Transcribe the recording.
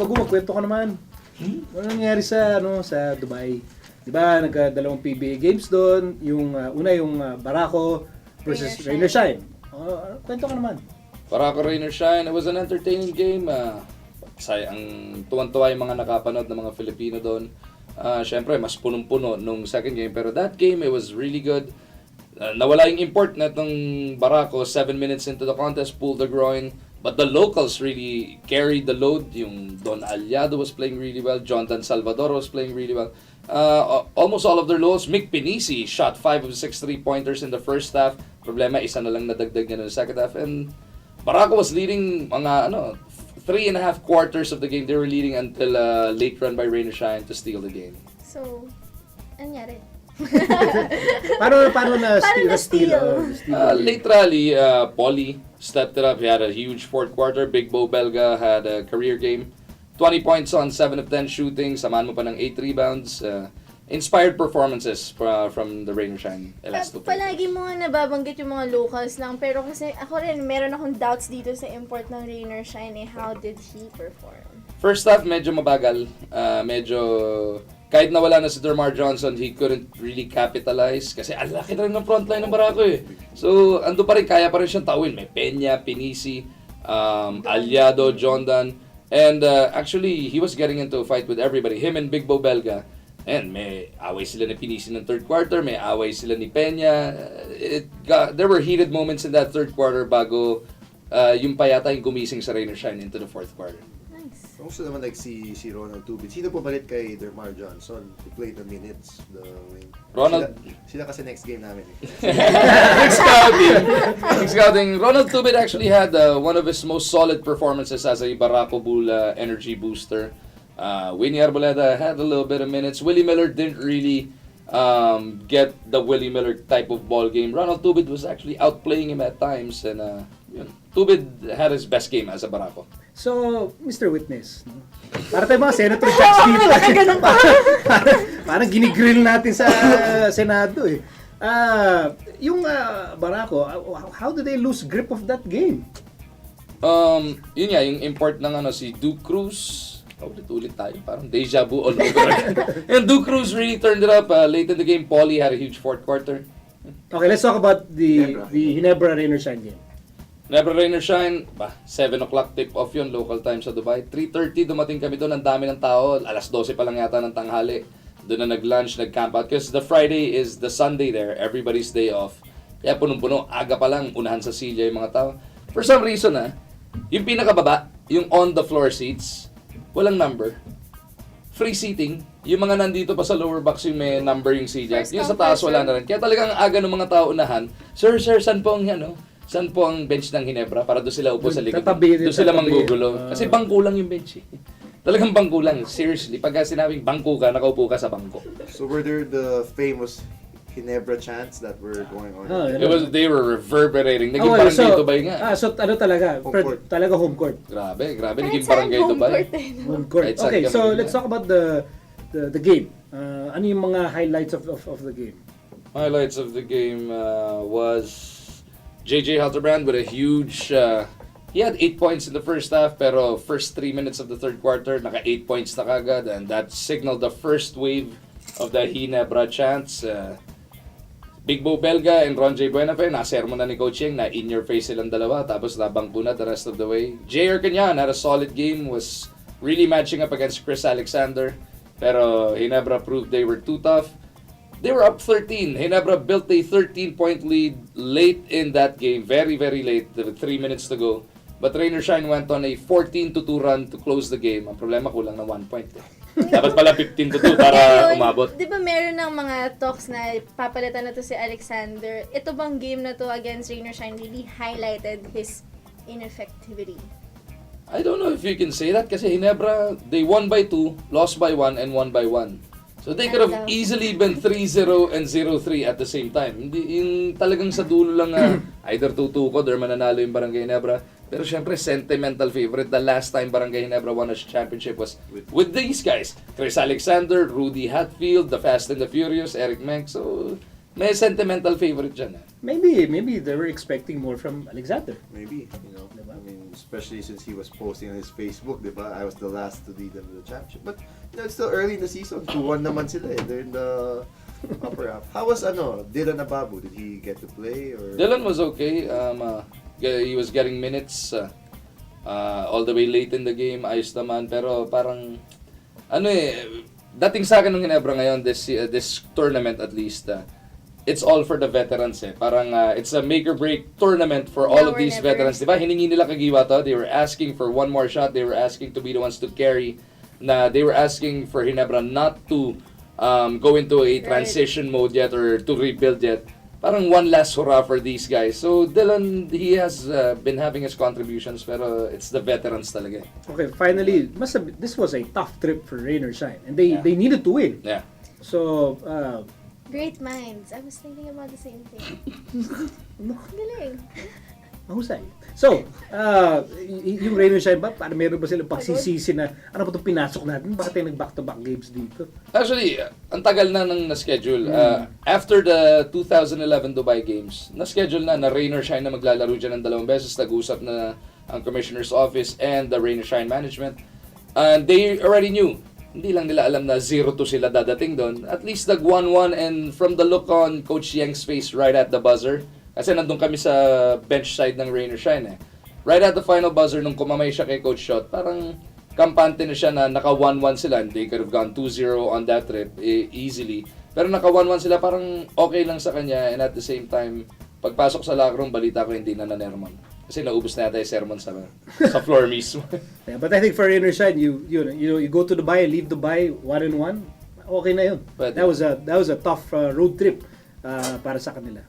magkwento ka naman. Ano nangyari sa Dubai? 'Di ba nagka-2 PBA games doon, yung una yung Barako versus Rain or Shine. Kwento ka naman. Barako, Rain or Shine, it was an entertaining game. Ang tuwan-tuwa yung mga nakapanood ng mga Filipino doon. Syempre, mas punong-puno nung second game. Pero that game, it was really good. Nawala yung import na itong Barako 7 minutes into the contest, pulled the groin. But the locals really carried the load. Yung Don Aliado was playing really well. Jonathan Salvador was playing really well. Almost all of their lows. Mick Pinisi shot 5 of 6 3-pointers in the first half. Problema, isa na lang nadagdag niya in the second half. And Barako was leading mga 3.5 quarters of the game. They were leading until a late run by Rain or Shine to steal the game. So, anyari? Paano na steal? Late rally, Paulie stepped it up. He had a huge fourth quarter. Big Bo Belga had a career game. 20 points on 7 of 10 shooting. Samahan mo pa ng 8 rebounds. Inspired performances from the Rain or Shine. Palagi mo nga nababanggit yung mga locals lang. Pero kasi ako rin, meron akong doubts dito sa import ng Rain or Shine. How did he perform? First half, medyo mabagal. Kahit nawala na si Dermar Johnson, he couldn't really capitalize kasi ang laki na rin ng frontline ng Barako eh. So, ando pa rin, kaya pa rin siyang tawin. May Peña, Pinisi, Aliado, Jondan. And actually, he was getting into a fight with everybody. Him and Big Bo Belga. And may away sila ni Pinisi ng third quarter, may away sila ni Peña. There were heated moments in that third quarter bago yung payata yung gumising sa Rain or Shine into the fourth quarter. Also naman like si Ronald Tubit. Sino po balit kay Dermar Johnson? He played the minutes, the wing. Ronald... Sila kasi next game namin eh. Big scouting. Ronald Tubit actually had one of his most solid performances as a Barako Bull energy booster. Winnie Arboleda had a little bit of minutes. Willie Miller didn't really get the Willie Miller type of ball game. Ronald Tubit was actually outplaying him at times, and Tubit had his best game as a Barako. So, Mr. Witness, no? Para tayo mga senator judge dito. Parang ginigrill natin sa Senado eh. Yung Barako, how did they lose grip of that game? Yun nga, yung import ng si Duke Cruz. Ulit-ulit tayo, parang deja vu all over again. And Duke Cruz really turned it up late in the game. Paulie had a huge fourth quarter. Okay, let's talk about the Ginebra Rain or Shine game. Ginebra Rain or Shine, 7 o'clock tip-off yun, local time sa Dubai. 3:30 dumating kami doon, ang dami ng tao. Alas 12 pa lang yata ng tanghali. Doon na nag-lunch, nag-camp out. Because the Friday is the Sunday there, everybody's day off. Kaya punong-puno, aga pa lang, unahan sa silya yung mga tao. For some reason yung pinakababa, yung on-the-floor seats, walang number. Free seating, yung mga nandito pa sa lower box yung may number yung silya. Yung sa taas wala na rin. Kaya talagang aga ng mga tao unahan. Sir, saan po saan po ang bench ng Ginebra para doon sila upo sa likod? Doon sila manggugulo. Kasi bangko lang yung bench. Talagang bangko lang. Seriously, pagka sinabing bangko ka, nakaupo ka sa bangko. So were there the famous Ginebra chants that were going on? They were reverberating. Naging barangay Dubai nga. So talaga? Talaga home court. Grabe. Naging barangay Dubai. Home court. Okay, so let's talk about the game. Ano yung mga highlights of the game? Highlights of the game was JJ Halterbrand with a huge... he had 8 points in the first half, pero first 3 minutes of the third quarter, naka 8 points na kagad, and that signaled the first wave of the Ginebra chants. Big Bo Belga and Ron J. Buenafe, nasermo na ni Coach Yeng, na in-your-face silang dalawa, tapos nabangko na the rest of the way. J.R. Canyan had a solid game, was really matching up against Chris Alexander, pero Ginebra proved they were too tough. They were up 13. Ginebra built a 13-point lead late in that game. Very, very late. There were 3 minutes to go. But Rain or Shine went on a 14-2 run to close the game. Ang problema, kulang na 1 point. Dapat pala 15-2 para umabot. Di ba meron ng mga talks na papalitan na to si Alexander? Ito bang game na to against Rain or Shine really highlighted his ineffectivity? I don't know if you can say that kasi Ginebra, they won by 2, lost by 1, and won by 1. So they could have easily been 3-0 and 0-3 at the same time. Hindi yung talagang sa dulo lang either tutukod or mananalo yung Barangay Ginebra. Pero syempre sentimental favorite. The last time Barangay Ginebra won a championship was with these guys. Chris Alexander, Rudy Hatfield, the Fast and the Furious, Eric Menk. So May sentimental favorite dyan. Maybe they were expecting more from Alexander. Maybe, you know. Diba? I mean, especially since he was posting on his Facebook, diba? I was the last to lead them to the championship. But, you know, it's still early in the season. 2-1 naman sila eh. They're in the upper half. How was, Dylan Ababu? Did he get to play? Or? Dylan was okay. He was getting minutes all the way late in the game. Ayos naman. Pero parang, dating sa akin ng Ginebra ngayon, this tournament at least, it's all for the veterans eh. Parang it's a make or break tournament for all Now of or these never. veterans. Diba? Hiningi nila Kagiwa to. They were asking for one more shot. They were asking to be the ones to carry. They were asking for Ginebra not to go into a transition mode yet or to rebuild yet. Parang one last hurrah for these guys. So Dylan, he has been having his contributions pero it's the veterans talaga. Okay, finally, this was a tough trip for Rain or Shine, and they needed to win. Yeah. So, Great minds. I was thinking about the same thing. Galing. mahusay. So, yung Rain or Shine ba, para meron ba silang pagsisisi na, ano ba itong pinasok natin? Bakit tayo nag-back-to-back games dito? Actually, ang tagal na ng na-schedule. After the 2011 Dubai Games, na-schedule na Rain or Shine na maglalaro dyan ng 2 beses. Nag-usap na ang Commissioner's Office and the Rain or Shine Management. And they already knew. Hindi lang nila alam na 0-2 sila dadating doon. At least nag-1-1 and from the look on Coach Yang's face right at the buzzer, kasi nandun kami sa bench side ng Rain or Shine eh. Right at the final buzzer, nung kumamay siya kay Coach Shot, parang kampante na siya na naka 1-1 sila. They could have gone 2-0 on that trip easily. Pero naka 1-1 sila, parang okay lang sa kanya. And at the same time, pagpasok sa locker room, balita ko hindi na nanermon. Kasi naubos na yata yung sermon sa floor mismo. Yeah, but I think for Rain or Shine, you go to Dubai, leave Dubai 1-1, okay na yun. Pwede. That was a tough road trip para sa kanila.